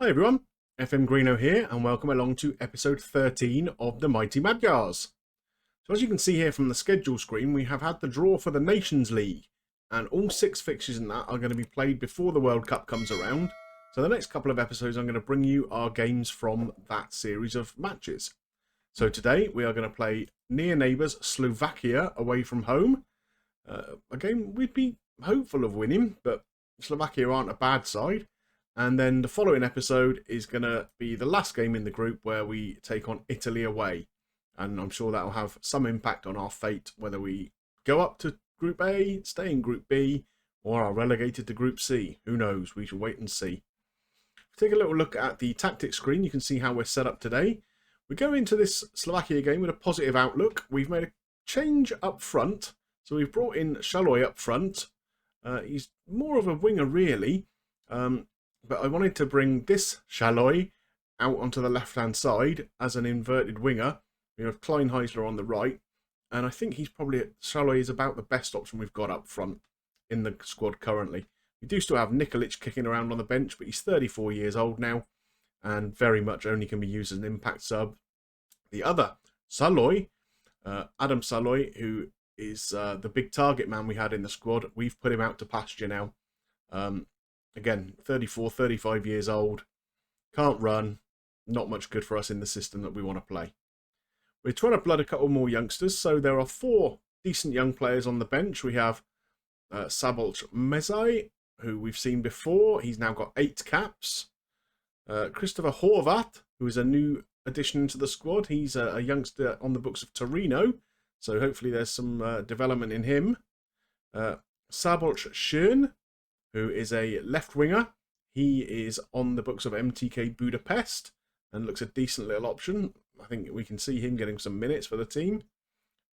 Hi everyone, FM Greeno here, and welcome along to episode 13 of the Mighty Magyars. So as you can see here from the schedule screen, we have had the draw for the Nations League, and all 6 fixtures in that are going to be played before the World Cup comes around. So the next couple of episodes I'm going to bring you our games from that series of matches. So today we are going to play near neighbours Slovakia away from home. A game we'd be hopeful of winning, but Slovakia aren't a bad side. And then the following episode is going to be the last game in the group where we take on Italy away. And I'm sure that will have some impact on our fate, whether we go up to Group A, stay in Group B, or are relegated to Group C. Who knows? We shall wait and see. Take a little look at the tactics screen. You can see how we're set up today. We go into this Slovakia game with a positive outlook. We've made a change up front. So we've brought in Shaloy up front. He's more of a winger, really. But I wanted to bring this Shaloy out onto the left-hand side as an inverted winger. We have Kleinheisler on the right. And I think Shaloy is about the best option we've got up front in the squad currently. We do still have Nikolic kicking around on the bench, but he's 34 years old now. And very much only can be used as an impact sub. The other, Saloy, Adam Saloy, who is the big target man we had in the squad. We've put him out to pasture now. Again, 34, 35 years old, can't run, not much good for us in the system that we want to play. We're trying to blood a couple more youngsters, so there are 4 decent young players on the bench. We have Sabolch Mezai, who we've seen before. He's now got 8 caps. Christopher Horvat, who is a new addition to the squad. He's a youngster on the books of Torino, so hopefully there's some development in him. Sabolch Schön, who is a left winger. He is on the books of MTK Budapest and looks a decent little option. I think we can see him getting some minutes for the team.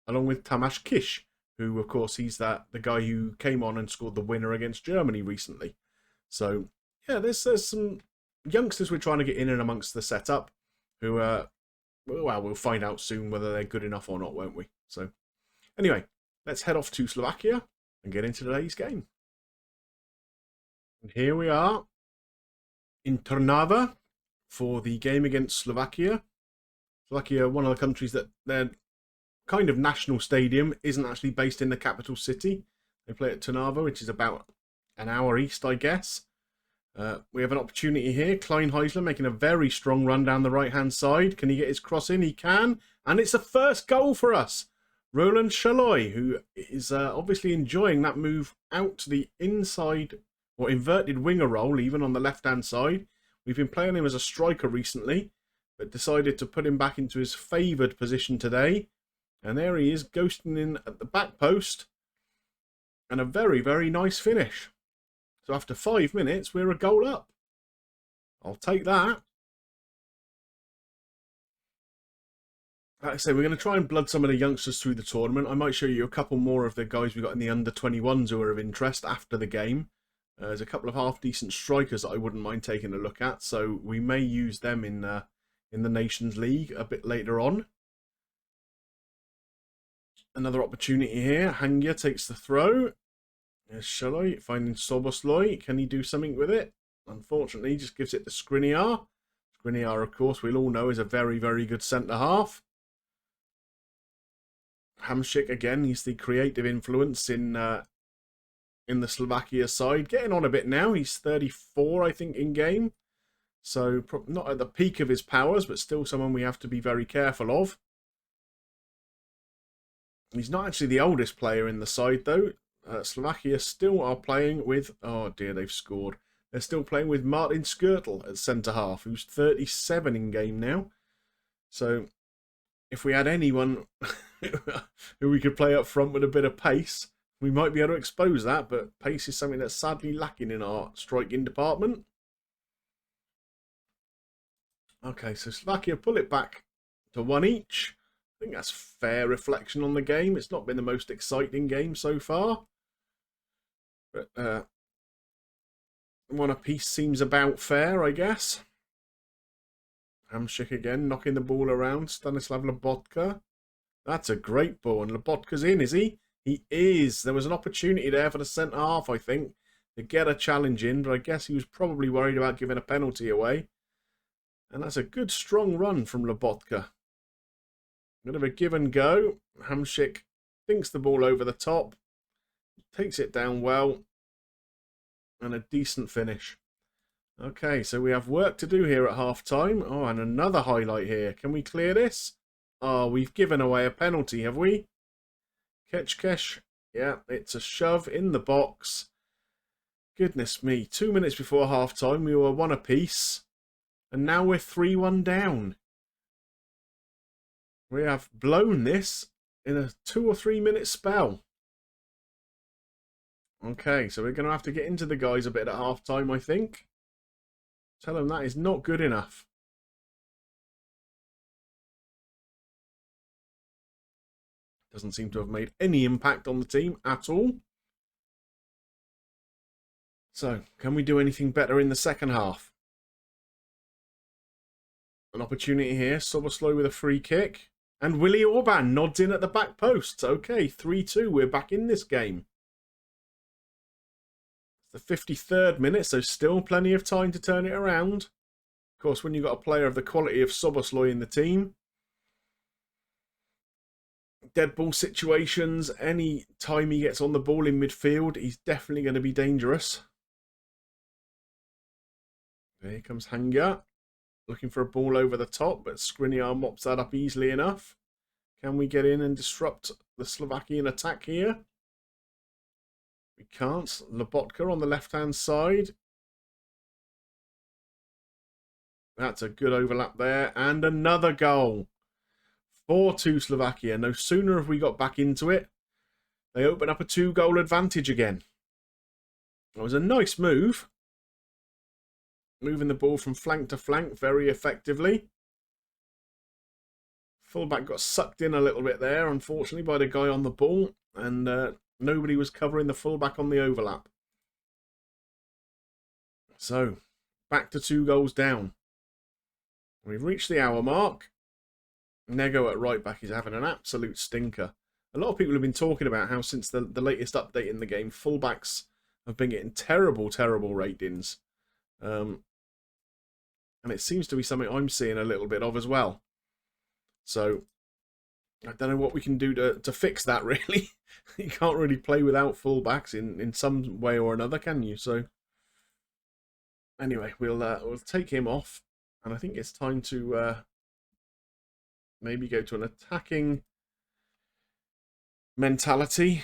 Along with Tamas Kish, who of course he's the guy who came on and scored the winner against Germany recently. So yeah, there's some youngsters we're trying to get in and amongst the setup who, well, we'll find out soon whether they're good enough or not, won't we? So anyway, let's head off to Slovakia and get into today's game. And here we are in Trnava for the game against Slovakia. Slovakia, one of the countries that their kind of national stadium isn't actually based in the capital city. They play at Trnava, which is about an hour east, I guess. We have an opportunity here. Kleinheisler making a very strong run down the right-hand side. Can he get his cross in? He can. And it's a first goal for us. Roland Shaloy, who is obviously enjoying that move out to the inside or inverted winger role, even on the left-hand side. We've been playing him as a striker recently, but decided to put him back into his favoured position today. And there he is, ghosting in at the back post. And a very, very nice finish. So after 5 minutes, we're a goal up. I'll take that. Like I say, we're going to try and blood some of the youngsters through the tournament. I might show you a couple more of the guys we got in the under-21s who are of interest after the game. There's a couple of half-decent strikers that I wouldn't mind taking a look at, so we may use them in the Nations League a bit later on. Another opportunity here. Hangya takes the throw. There's Shaloy finding Sobosloy. Can he do something with it? Unfortunately, he just gives it to Skriniar. Skriniar, of course, we'll all know is a very, very good centre-half. Hamšík, again, he's the creative influence in the Slovakia side. Getting on a bit now. He's 34, I think, in game. So, not at the peak of his powers, but still someone we have to be very careful of. He's not actually the oldest player in the side, though. Slovakia still are playing with... Oh, dear, they've scored. They're still playing with Martin Skirtle at centre-half, who's 37 in game now. So, if we had anyone who we could play up front with a bit of pace, we might be able to expose that, but pace is something that's sadly lacking in our striking department. Okay, so Slovakia pull it back to 1 each. I think that's fair reflection on the game. It's not been the most exciting game so far. But 1 apiece seems about fair, I guess. Hamšík again, knocking the ball around. Stanislav Lobotka. That's a great ball. And Lobotka's in, is he? He is. There was an opportunity there for the centre-half, I think, to get a challenge in. But I guess he was probably worried about giving a penalty away. And that's a good strong run from Lobotka. Bit of a give and go. Hamšík thinks the ball over the top. Takes it down well. And a decent finish. Okay, so we have work to do here at half-time. Oh, and another highlight here. Can we clear this? Oh, we've given away a penalty, have we? Kecskes. Yeah, it's a shove in the box. Goodness me. 2 minutes before half-time, we were 1 apiece. And now we're 3-1 down. We have blown this in a 2 or 3 minute spell. Okay, so we're going to have to get into the guys a bit at half-time, I think. Tell them that is not good enough. Doesn't seem to have made any impact on the team at all. So, can we do anything better in the second half? An opportunity here. Soboslai with a free kick. And Willie Orban nods in at the back post. Okay, 3-2. We're back in this game. It's the 53rd minute, so still plenty of time to turn it around. Of course, when you've got a player of the quality of Soboslai in the team, dead ball situations, any time he gets on the ball in midfield, he's definitely going to be dangerous. Here comes Hanga. Looking for a ball over the top, but Skriniar mops that up easily enough. Can we get in and disrupt the Slovakian attack here? We can't. Lobotka on the left-hand side. That's a good overlap there. And another goal. 4-2 Slovakia. No sooner have we got back into it, they open up a 2-goal advantage again. It was a nice move. Moving the ball from flank to flank very effectively. Fullback got sucked in a little bit there, unfortunately, by the guy on the ball. And nobody was covering the fullback on the overlap. So, back to 2 goals down. We've reached the hour mark. Nego at right back is having an absolute stinker. A lot of people have been talking about how since the latest update in the game, fullbacks have been getting terrible, terrible ratings. And it seems to be something I'm seeing a little bit of as well. So, I don't know what we can do to fix that, really. You can't really play without fullbacks in some way or another, can you? So, anyway, we'll take him off. And I think it's time to maybe go to an attacking mentality.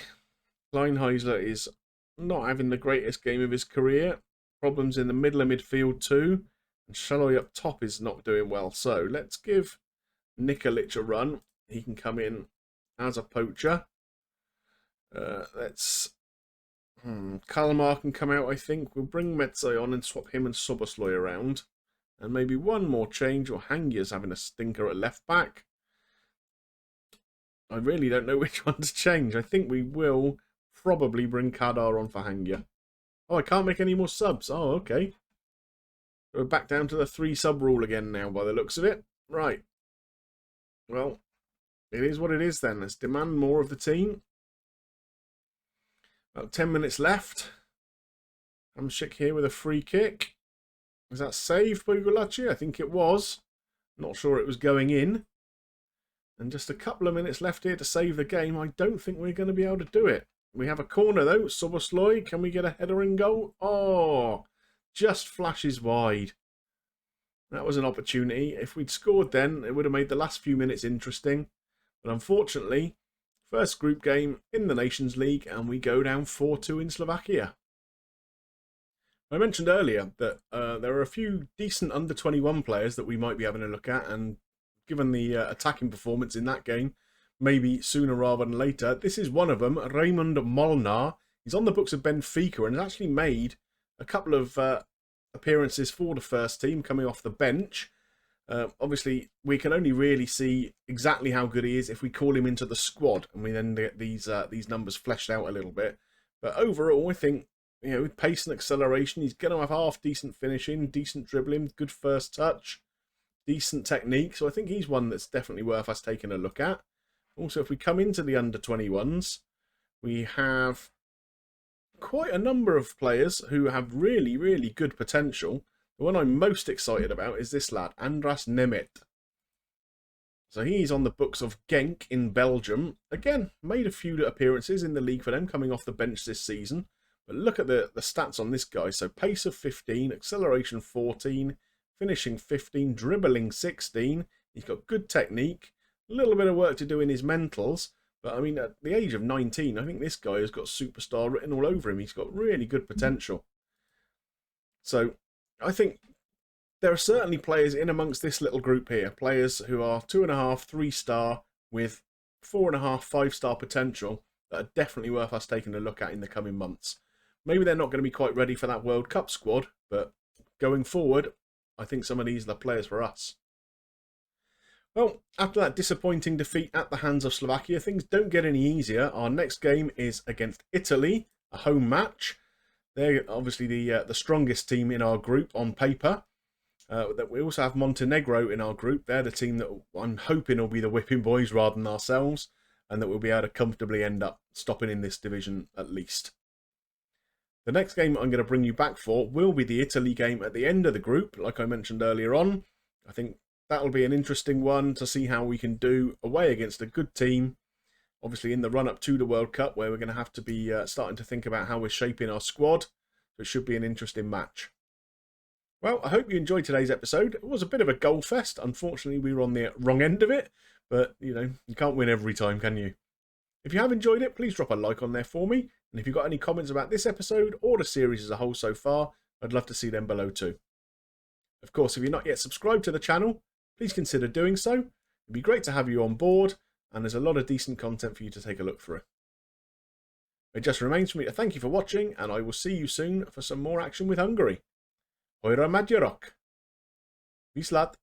Kleinheisler is not having the greatest game of his career. Problems in the middle of midfield too. And Shaloi up top is not doing well. So let's give Nikolic a run. He can come in as a poacher. Kalmar can come out, I think. We'll bring Metsai on and swap him and Soboslai around. And maybe one more change, or Hangya's having a stinker at left back. I really don't know which one to change. I think we will probably bring Qatar on for Hangya. Oh, I can't make any more subs. Oh, okay. We're back down to the 3 sub rule again now, by the looks of it. Right. Well, it is what it is then. Let's demand more of the team. About 10 minutes left. Hamšík here with a free kick. Was that saved by Gulaci? I think it was. Not sure it was going in. And just a couple of minutes left here to save the game. I don't think we're going to be able to do it. We have a corner though. Soboslai, can we get a header in goal? Oh, just flashes wide. That was an opportunity. If we'd scored then, it would have made the last few minutes interesting. But unfortunately, first group game in the Nations League, and we go down 4-2 in Slovakia. I mentioned earlier that there are a few decent under-21 players that we might be having a look at, and given the attacking performance in that game, maybe sooner rather than later. This is one of them, Raymond Molnar. He's on the books of Benfica and has actually made a couple of appearances for the first team coming off the bench. Obviously, we can only really see exactly how good he is if we call him into the squad, and we then get these numbers fleshed out a little bit. But overall, I think, with pace and acceleration, he's going to have half-decent finishing, decent dribbling, good first touch, decent technique. So I think he's one that's definitely worth us taking a look at. Also, if we come into the under-21s, we have quite a number of players who have really, really good potential. The one I'm most excited about is this lad, Andras Nemeth. So he's on the books of Genk in Belgium. Again, made a few appearances in the league for them, coming off the bench this season. But look at the stats on this guy. So pace of 15, acceleration 14, finishing 15, dribbling 16. He's got good technique, a little bit of work to do in his mentals. But I mean, at the age of 19, I think this guy has got superstar written all over him. He's got really good potential. So I think there are certainly players in amongst this little group here. Players who are 2.5, 3-star with 4.5, 5-star potential that are definitely worth us taking a look at in the coming months. Maybe they're not going to be quite ready for that World Cup squad, but going forward, I think some of these are the players for us. Well, after that disappointing defeat at the hands of Slovakia, things don't get any easier. Our next game is against Italy, a home match. They're obviously the strongest team in our group on paper. We also have Montenegro in our group. They're the team that I'm hoping will be the whipping boys rather than ourselves, and that we'll be able to comfortably end up stopping in this division at least. The next game I'm going to bring you back for will be the Italy game at the end of the group, like I mentioned earlier on. I think that'll be an interesting one to see how we can do away against a good team. Obviously in the run-up to the World Cup, where we're going to have to be starting to think about how we're shaping our squad. So it should be an interesting match. Well, I hope you enjoyed today's episode. It was a bit of a goal fest. Unfortunately, we were on the wrong end of it. But, you know, you can't win every time, can you? If you have enjoyed it, please drop a like on there for me. And if you've got any comments about this episode or the series as a whole so far, I'd love to see them below too. Of course, if you're not yet subscribed to the channel, please consider doing so. It'd be great to have you on board, and there's a lot of decent content for you to take a look through. It just remains for me to thank you for watching, and I will see you soon for some more action with Hungary. Mighty Magyarok. Viszlát!